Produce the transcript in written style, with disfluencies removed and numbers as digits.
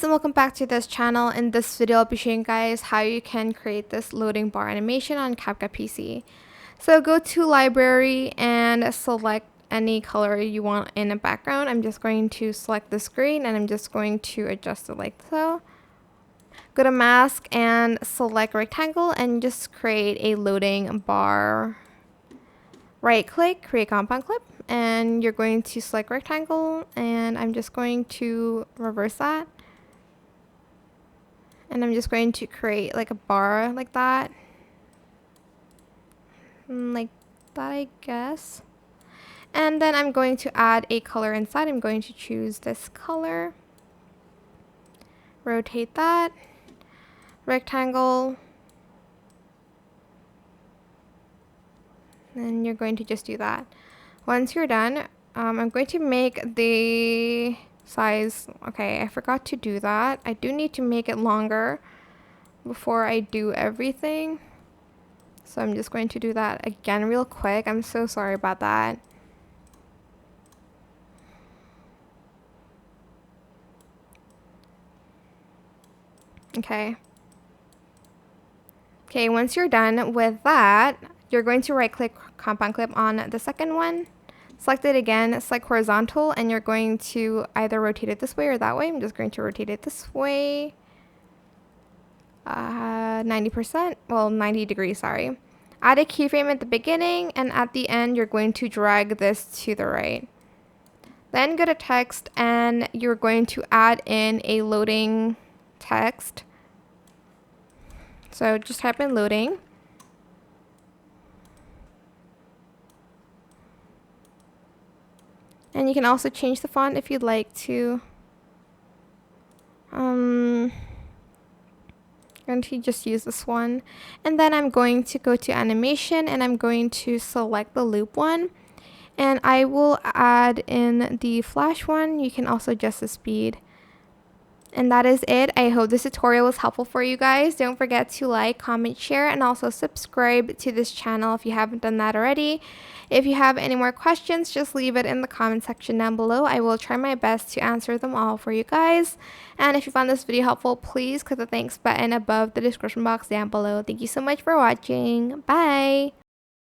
guys, and welcome back to this channel. In this video I'll be showing you guys how you can create this loading bar animation on CapCut PC. So go to library and select any color you want in a background. I'm just going to select this green and I'm just going to adjust it like so. Go to mask and select rectangle and just create a loading bar. Right click, create compound clip, and you're going to select rectangle, and I'm just going to reverse that. And I'm just going to create like a bar like that. Like that, I guess. And then I'm going to add a color inside. I'm going to choose this color. Rotate that. Rectangle. And you're going to just do that. Once you're done, I'm going to make the size. Okay, I forgot to do that. I do need to make it longer before I do everything. So I'm just going to do that again real quick. I'm so sorry about that. Okay. Okay, once you're done with that, you're going to right click compound clip on the second one. Select it again, select horizontal, and you're going to either rotate it this way or that way. I'm just going to rotate it this way. 90%, well, 90 degrees, sorry. Add a keyframe at the beginning, and at the end, you're going to drag this to the right. Then go to text, and you're going to add in a loading text. So just type in loading. And you can also change the font if you'd like to. I'm going to just use this one. And then I'm going to go to animation and I'm going to select the loop one. And I will add in the flash one. You can also adjust the speed. And that is it. I hope this tutorial was helpful for you guys. Don't forget to like, comment, share, and also subscribe to this channel if you haven't done that already. If you have any more questions, just leave it in the comment section down below. I will try my best to answer them all for you guys. And if you found this video helpful, please click the thanks button above the description box down below. Thank you so much for watching. Bye!